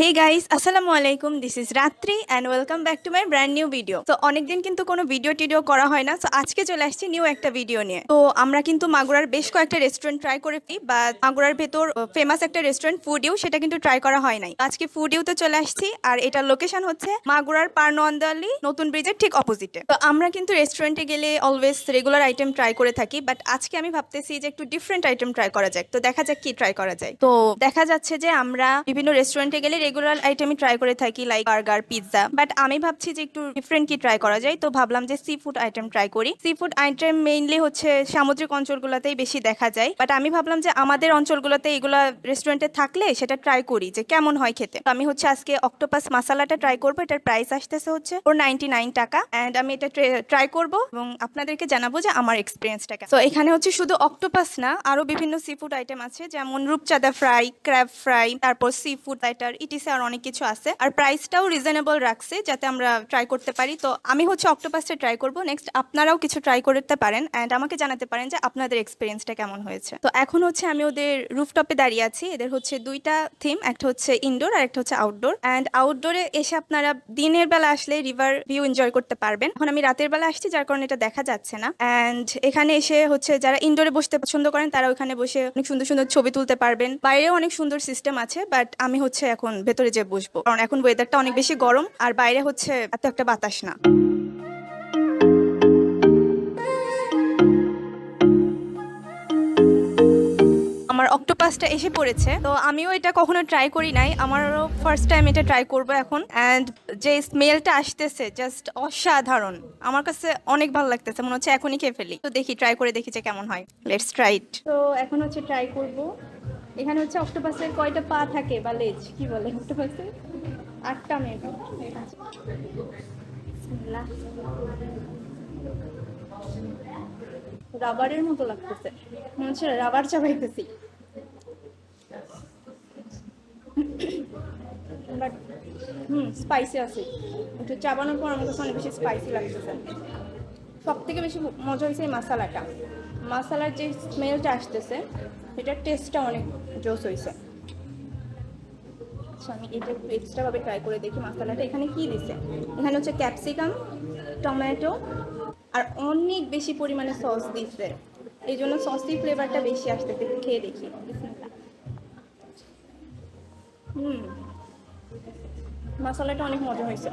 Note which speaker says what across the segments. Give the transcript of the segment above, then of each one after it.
Speaker 1: Hey guys, আসসালামু আলাইকুম। This is রাত্রি and welcome back to my brand new video. তো অনেকদিন কিন্তু কোনো ভিডিও টিডিও করা হয় না, তো আজকে চলে আসছি নিউ একটা ভিডিও নিয়ে। তো আমরা কিন্তু মাগুরার বেশ কয়েকটা রেস্টুরেন্ট ট্রাই করেছি, বা মাগুরার ভেতর ফেমাস একটা রেস্টুরেন্ট ফুডিও, সেটা কিন্তু ট্রাই করা হয় নাই। আজকে ফুডিওতে চলে আসছি, আর এটার লোকেশন হচ্ছে মাগুরার পারনোয়ান্দালি নতুন ব্রিজের ঠিক অপোজিটে। তো আমরা কিন্তু রেস্টুরেন্টে গেলে অলওয়েজ রেগুলার আইটেম ট্রাই করে থাকি, বাট আজকে আমি ভাবতেছি যে একটু ডিফারেন্ট আইটেম ট্রাই করা যাক। তো দেখা যাক কি ট্রাই করা যায়। তো দেখা যাচ্ছে যে আমরা বিভিন্ন রেস্টুরেন্টে গেলে রেগুলার আইটেমই ট্রাই করে থাকি, লাইক বার্গার, পিৎজা, বাট আমি ভাবছি যে একটু ডিফারেন্ট কি ট্রাই করা যায়। তো ভাবলাম যে সি ফুড আইটেম ট্রাই করি। সি ফুড আইটেম মেইনলি হচ্ছে সামুদ্রিক অঞ্চলগুলোতেই বেশি দেখা যায়, বাট আমি ভাবলাম যে আমাদের অঞ্চলগুলোতে এগুলা রেস্টুরেন্টে থাকলে সেটা ট্রাই করি যে কেমন হয় খেতে। তো আমি হচ্ছে আজকে অক্টোপাস মাসালাটা ট্রাই করবো। এটার প্রাইস আসতেছে হচ্ছে 499 টাকা, অ্যান্ড আমি এটা ট্রাই করব এবং আপনাদেরকে জানাবো যে আমার এক্সপিরিয়েন্সটা কেমন। তো এখানে হচ্ছে শুধু অক্টোপাস না, আরো বিভিন্ন সি ফুড আইটেম আছে, যেমন রূপচাঁদা ফ্রাই, ক্র্যাব ফ্রাই, তারপর সি ফুড প্ল্যাটার, ইটিসি আর অনেক কিছু আছে। আর প্রাইসটাও রিজনেবল রাখছে যাতে আমরা ট্রাই করতে পারি। তো আমি হচ্ছে অক্টোপাসটা ট্রাই করব। নেক্সট আপনারাও কিছু ট্রাই করতে পারেন অ্যান্ড আমাকে জানাতে পারেন যে আপনাদের এক্সপিরিয়েন্সটা কেমন হয়েছে। তো এখন হচ্ছে আমি ওদের রুফটপে দাঁড়িয়ে আছি। এদের হচ্ছে দুইটা থিম, একটা হচ্ছে ইনডোর আর একটা হচ্ছে আউটডোর। অ্যান্ড আউটডোরে এসে আপনারা দিনের বেলা আসলে রিভার ভিউ এনজয় করতে পারবেন। এখন আমি রাতের বেলা আসছি, যার কারণে এটা দেখা যাচ্ছে না। অ্যান্ড এখানে এসে হচ্ছে যারা ইনডোরে বসতে পছন্দ করেন তারা ওখানে বসে অনেক সুন্দর সুন্দর ছবি তুলতে পারবেন। বাইরেও অনেক সুন্দর সিস্টেম আছে, বাট আমি হচ্ছে এখন ভেতরে যে বসবো, কারণ এখন ওয়েদারটা অনেক বেশি গরম আর বাইরে হচ্ছে এত একটা বাতাস না। আমার অক্টোপাসটা এসে পড়েছে, তো আমিও এটা কখনো ট্রাই করি নাই, আমারও ফার্স্ট টাইম এটা ট্রাই করব এখন। অ্যান্ড যে স্মেলটা আসতেছে জাস্ট অসাধারণ, আমার কাছে অনেক ভালো লাগতেছে, মনে হচ্ছে এখনই খেয়ে ফেলি। তো দেখি, ট্রাই করে দেখি যে কেমন হয়। Let's try it. তো এখন হচ্ছে ট্রাই করব। এখানে হচ্ছে অক্টোপাসের কয়টা পা থাকে বা লেজ কি বলে অক্টোপাসের? 8টা মেবি। রাবারের মতো লাগতেছে, মনে হচ্ছে রাবার চাবাইতেছি। বাট স্পাইসি আছে, একটু চাবানোর পর আমার কাছে অনেক বেশি স্পাইসি লাগতেছে। সব থেকে বেশি মজা হয়েছে এই মশালাটা, মশালার যে স্মেলটা আসতেছে এটার টেস্টটা অনেক জোস হয়েছে। আচ্ছা, আমি এটা একটু এক্সট্রাভাবে ট্রাই করে দেখি মশালাটা এখানে কি দিছে। এখানে হচ্ছে ক্যাপসিকাম, টমেটো আর অনেক বেশি পরিমাণে সস দিচ্ছে, এই জন্য সসি ফ্লেভারটা বেশি আসতেছে। একটু খেয়ে দেখি। হুম, মশলাটা অনেক মজা হয়েছে।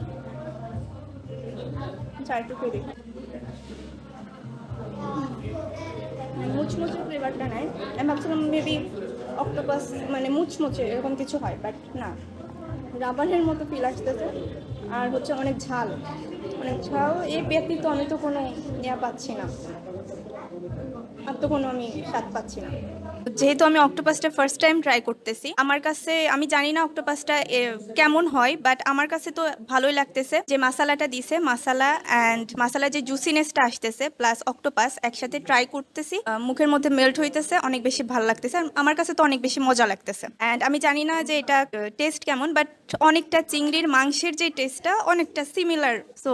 Speaker 1: আচ্ছা, একটু খেয়ে দেখি। মুচমুচে ফ্লেভারটা নাই, আমি ভাবছিলাম মেবি অক্টোপাস মানে মুচমুচে এরকম কিছু হয়, বাট না, রাবারের মতো ফিল আসতেছে। আর হচ্ছে অনেক ঝাল, অনেক ঝাল। এই ব্যতীত আমি তো কোনো ইয়া পাচ্ছি না, আর তো কোনো আমি স্বাদ পাচ্ছি না। যেহেতু আমি অক্টোপাসটা ফার্স্ট টাইম ট্রাই করতেছি, আমার কাছে আমি জানি না অক্টোপাসটা কেমন হয়, বাট আমার কাছে তো ভালোই লাগতেছে। যে মশালাটা দিছে, মশালা অ্যান্ড মশালা যে জুসিনেসটা আসতেছে প্লাস অক্টোপাস একসাথে ট্রাই করতেছি, মুখের মধ্যে মেল্ট হইতেছে, অনেক বেশি ভালো লাগতেছে। আর আমার কাছে তো অনেক বেশি মজা লাগতেছে। অ্যান্ড আমি জানি না যে এটা টেস্ট কেমন, বাট অনেকটা চিংড়ির মাংসের যে টেস্টটা অনেকটা সিমিলার। সো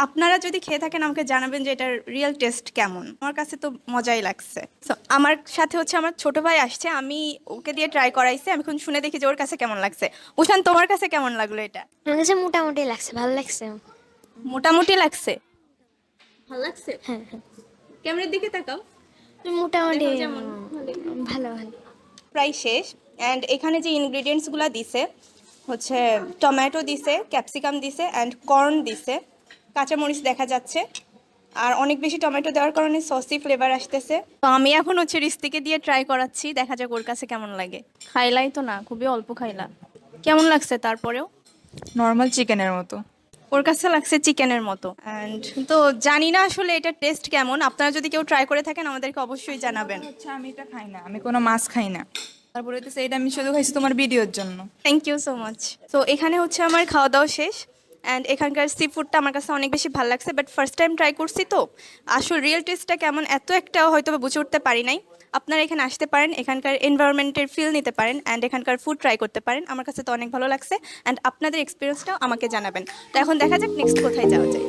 Speaker 1: আপনারা যদি খেয়ে থাকেন আমাকে জানাবেন যে এটার রিয়েল টেস্ট কেমন। আমার কাছে তো মজাই লাগছে। সো আমার সাথে হচ্ছে আমার ছোট ভাই আসছে, আমি ওকে দিয়ে ট্রাই করাইছি। আমি এখন শুনে দেখি যে ওর কাছে কেমন লাগছে। উষান, তোমার কাছে কেমন লাগলো এটা?
Speaker 2: আমার কাছে মোটামুটি লাগছে, ভালো লাগছে।
Speaker 1: মোটামুটি লাগছে, ভালো লাগছে।
Speaker 2: হ্যাঁ হ্যাঁ,
Speaker 1: ক্যামেরার দিকে তাকাও,
Speaker 2: মোটামুটি
Speaker 1: দেখো যেমন।
Speaker 2: ভালো ভালো।
Speaker 1: প্রায় শেষ। অ্যান্ড এখানে যে ইনগ্রিডিয়েন্টসগুলো দিছে হচ্ছে টমেটো দিছে, ক্যাপসিকাম দিছে অ্যান্ড কর্ন দিছে, কাঁচামরিচ দেখা যাচ্ছে। আর অনেক বেশি টমেটো দেওয়ার কারণে সসি ফ্লেভার আসতেছে। তো আমি এখন হচ্ছে রিস্তিকে দিয়ে ট্রাই করাচ্ছি, দেখা যাক ওর কাছে কেমন লাগে। খাইলাই তো না, খুবই অল্প খাইলা। কেমন লাগছে তারপরেও?
Speaker 3: নর্মাল চিকেনের মতো।
Speaker 1: ওর কাছে লাগছে চিকেনের মতো। অ্যান্ড তো জানি না আসলে এটা টেস্ট কেমন, আপনারা যদি কেউ ট্রাই করে থাকেন আমাদেরকে অবশ্যই জানাবেন।
Speaker 3: হচ্ছে আমি এটা খাই না, আমি কোনো মাছ খাই না। তারপরে হচ্ছে এটা আমি শুধু খাইছি তোমার ভিডিওর জন্য।
Speaker 1: Thank you so much. তো এখানে হচ্ছে আমার খাওয়া দাওয়া শেষ, অ্যান্ড এখানকার সি ফুডটা আমার কাছে অনেক বেশি ভালো লাগছে, বাট ফার্স্ট টাইম ট্রাই করছি তো আসল রিয়েল টেস্টটা কেমন এত একটা হয়তো বুঝে উঠতে পারি নাই। আপনারা এখানে আসতে পারেন, এখানকার এনভায়রনমেন্টের ফিল নিতে পারেন অ্যান্ড এখানকার ফুড ট্রাই করতে পারেন। আমার কাছে তো অনেক ভালো লাগছে, অ্যান্ড আপনাদের এক্সপিরিয়েন্সটাও আমাকে জানাবেন। তো এখন দেখা যাক নেক্সট কোথায় যাওয়া যায়।